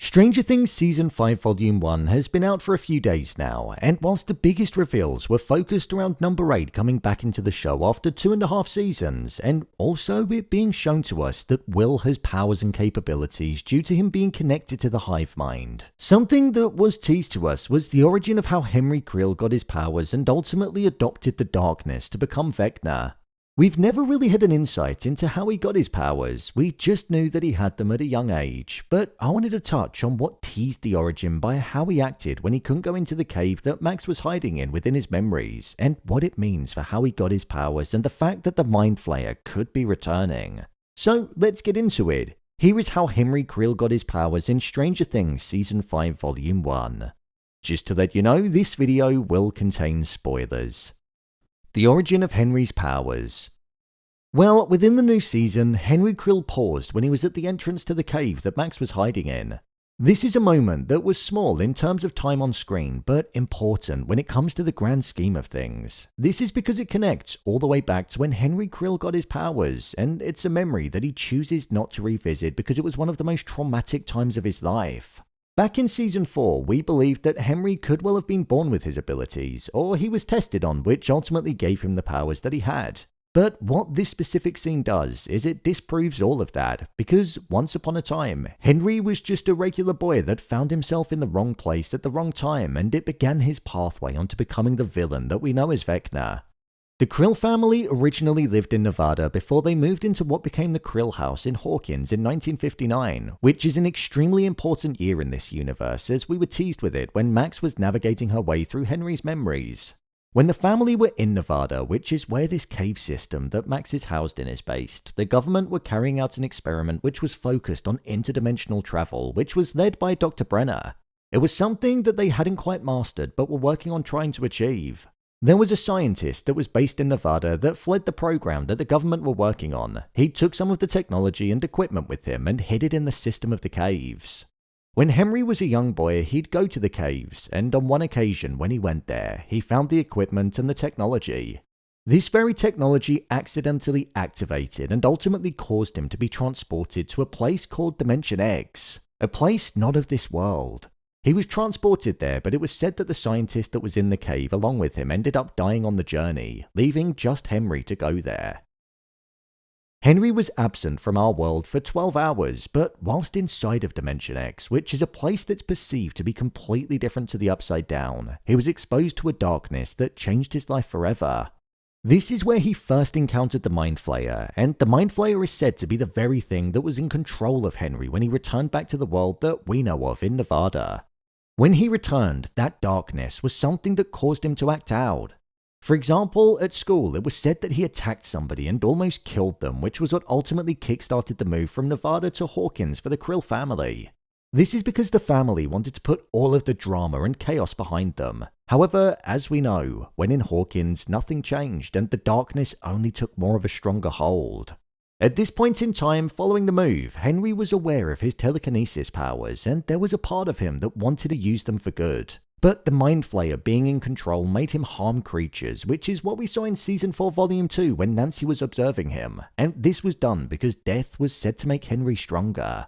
Stranger Things Season 5 Volume 1 has been out for a few days now, and whilst the biggest reveals were focused around number 8 coming back into the show after 2.5 seasons, and also it being shown to us that Will has powers and capabilities due to him being connected to the hive mind. Something that was teased to us was the origin of how Henry Creel got his powers and ultimately adopted the darkness to become Vecna. We've never really had an insight into how he got his powers, we just knew that he had them at a young age, but I wanted to touch on what teased the origin by how he acted when he couldn't go into the cave that Max was hiding in within his memories, and what it means for how he got his powers and the fact that the Mind Flayer could be returning. So let's get into it. Here is how Henry Creel got his powers in Stranger Things Season 5 Volume 1. Just to let you know, this video will contain spoilers. The origin of Henry's powers. Well, within the new season, Henry Creel paused when he was at the entrance to the cave that Max was hiding in. This is a moment that was small in terms of time on screen, but important when it comes to the grand scheme of things. This is because it connects all the way back to when Henry Creel got his powers, and it's a memory that he chooses not to revisit because it was one of the most traumatic times of his life. Back in Season 4, we believed that Henry could well have been born with his abilities, or he was tested on, which ultimately gave him the powers that he had. But what this specific scene does is it disproves all of that, because once upon a time, Henry was just a regular boy that found himself in the wrong place at the wrong time, and it began his pathway onto becoming the villain that we know as Vecna. The Creel family originally lived in Nevada before they moved into what became the Creel house in Hawkins in 1959, which is an extremely important year in this universe as we were teased with it when Max was navigating her way through Henry's memories. When the family were in Nevada, which is where this cave system that Max is housed in is based, the government were carrying out an experiment which was focused on interdimensional travel, which was led by Dr. Brenner. It was something that they hadn't quite mastered but were working on trying to achieve. There was a scientist that was based in Nevada that fled the program that the government were working on. He took some of the technology and equipment with him and hid it in the system of the caves. When Henry was a young boy, he'd go to the caves, and on one occasion when he went there, he found the equipment and the technology. This very technology accidentally activated and ultimately caused him to be transported to a place called Dimension X, a place not of this world. He was transported there, but it was said that the scientist that was in the cave along with him ended up dying on the journey, leaving just Henry to go there. Henry was absent from our world for 12 hours, but whilst inside of Dimension X, which is a place that's perceived to be completely different to the Upside Down, he was exposed to a darkness that changed his life forever. This is where he first encountered the Mind Flayer, and the Mind Flayer is said to be the very thing that was in control of Henry when he returned back to the world that we know of in Nevada. When he returned, that darkness was something that caused him to act out. For example, at school, it was said that he attacked somebody and almost killed them, which was what ultimately kickstarted the move from Nevada to Hawkins for the Creel family. This is because the family wanted to put all of the drama and chaos behind them. However, as we know, when in Hawkins, nothing changed and the darkness only took more of a stronger hold. At this point in time, following the move, Henry was aware of his telekinesis powers, and there was a part of him that wanted to use them for good. But the Mind Flayer being in control made him harm creatures, which is what we saw in Season 4 Volume 2 when Nancy was observing him, and this was done because death was said to make Henry stronger.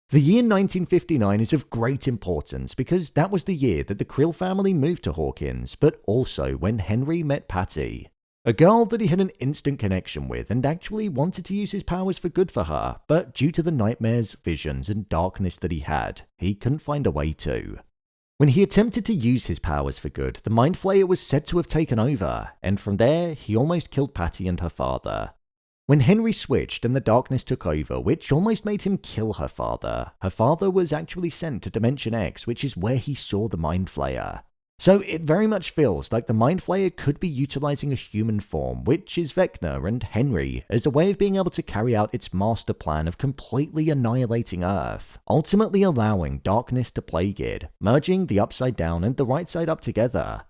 The year 1959 is of great importance because that was the year that the Creel family moved to Hawkins, but also when Henry met Patty. A girl that he had an instant connection with and actually wanted to use his powers for good for her, but due to the nightmares, visions, and darkness that he had, he couldn't find a way to. When he attempted to use his powers for good, the Mind Flayer was said to have taken over, and from there, he almost killed Patty and her father. When Henry switched and the darkness took over, which almost made him kill her father was actually sent to Dimension X, which is where he saw the Mind Flayer. So it very much feels like the Mind Flayer could be utilizing a human form, which is Vecna and Henry, as a way of being able to carry out its master plan of completely annihilating Earth, ultimately allowing darkness to plague it, merging the Upside Down and the Right Side Up together.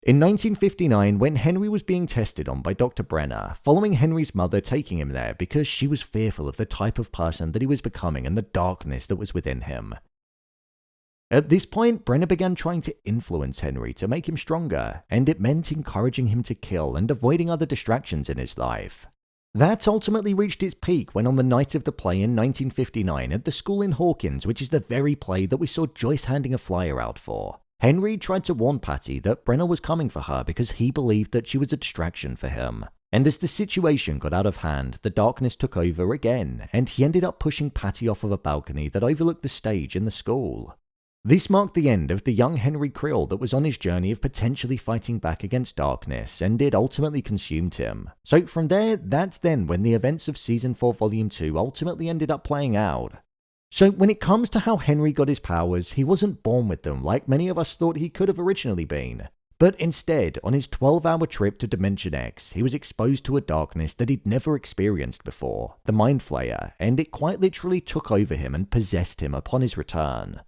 In 1959, when Henry was being tested on by Dr. Brenner, following Henry's mother taking him there because she was fearful of the type of person that he was becoming and the darkness that was within him. At this point, Brenner began trying to influence Henry to make him stronger, and it meant encouraging him to kill and avoiding other distractions in his life. That ultimately reached its peak when on the night of the play in 1959 at the school in Hawkins, which is the very play that we saw Joyce handing a flyer out for, Henry tried to warn Patty that Brenna was coming for her because he believed that she was a distraction for him. And as the situation got out of hand, the darkness took over again, and he ended up pushing Patty off of a balcony that overlooked the stage in the school. This marked the end of the young Henry Creel that was on his journey of potentially fighting back against darkness, and it ultimately consumed him. So from there, that's then when the events of Season 4 Volume 2 ultimately ended up playing out. So when it comes to how Henry got his powers, he wasn't born with them like many of us thought he could have originally been. But instead, on his 12-hour trip to Dimension X, he was exposed to a darkness that he'd never experienced before, the Mind Flayer, and it quite literally took over him and possessed him upon his return.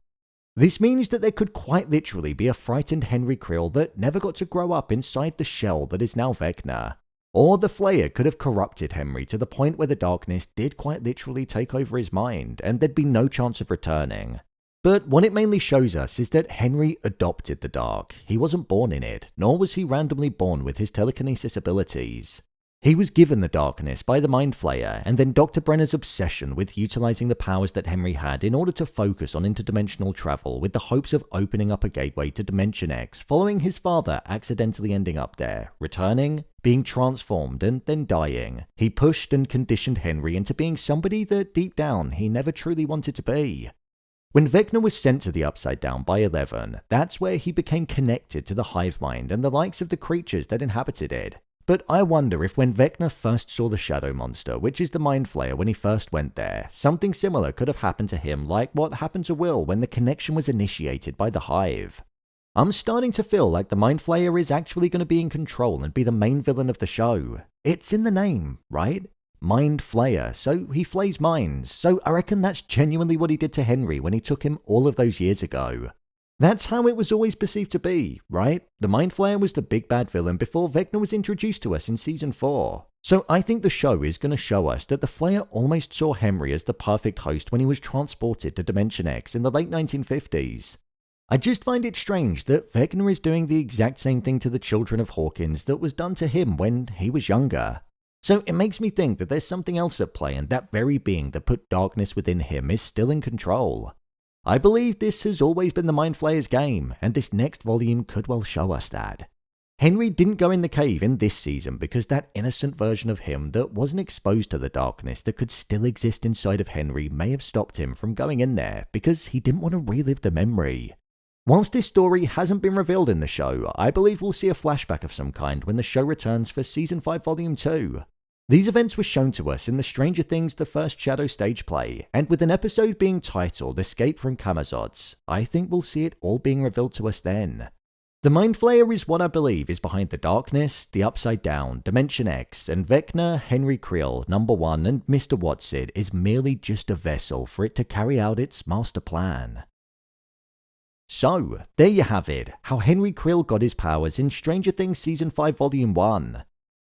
This means that there could quite literally be a frightened Henry Creel that never got to grow up inside the shell that is now Vecna. Or the Flayer could have corrupted Henry to the point where the darkness did quite literally take over his mind, and there'd be no chance of returning. But what it mainly shows us is that Henry adopted the dark. He wasn't born in it, nor was he randomly born with his telekinesis abilities. He was given the darkness by the Mind Flayer, and then Dr. Brenner's obsession with utilizing the powers that Henry had in order to focus on interdimensional travel with the hopes of opening up a gateway to Dimension X following his father accidentally ending up there, returning, being transformed, and then dying. He pushed and conditioned Henry into being somebody that deep down he never truly wanted to be. When Vecna was sent to the Upside Down by 11, that's where he became connected to the hive mind and the likes of the creatures that inhabited it. But I wonder if when Vecna first saw the Shadow Monster, which is the Mind Flayer when he first went there, something similar could have happened to him like what happened to Will when the connection was initiated by the hive. I'm starting to feel like the Mind Flayer is actually going to be in control and be the main villain of the show. It's in the name, right? Mind Flayer, so he flays minds, so I reckon that's genuinely what he did to Henry when he took him all of those years ago. That's how it was always perceived to be, right? The Mind Flayer was the big bad villain before Vecna was introduced to us in Season 4. So I think the show is going to show us that the Flayer almost saw Henry as the perfect host when he was transported to Dimension X in the late 1950s. I just find it strange that Vecna is doing the exact same thing to the children of Hawkins that was done to him when he was younger. So it makes me think that there's something else at play, and that very being that put darkness within him is still in control. I believe this has always been the Mind Flayer's game, and this next volume could well show us that. Henry didn't go in the cave in this season because that innocent version of him that wasn't exposed to the darkness that could still exist inside of Henry may have stopped him from going in there because he didn't want to relive the memory. Whilst this story hasn't been revealed in the show, I believe we'll see a flashback of some kind when the show returns for Season 5 Volume 2. These events were shown to us in the Stranger Things The First Shadow stage play, and with an episode being titled Escape from Camazotz, I think we'll see it all being revealed to us then. The Mind Flayer is what I believe is behind the darkness, the Upside Down, Dimension X, and Vecna, Henry Creel, Number 1, and Mr. Watson is merely just a vessel for it to carry out its master plan. So, there you have it, how Henry Creel got his powers in Stranger Things Season 5 Volume 1.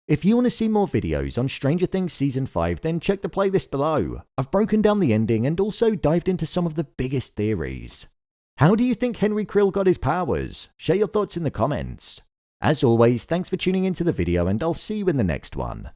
If you want to see more videos on Stranger Things Season 5, then check the playlist below. I've broken down the ending and also dived into some of the biggest theories. How do you think Henry Creel got his powers? Share your thoughts in the comments. As always, thanks for tuning into the video, and I'll see you in the next one.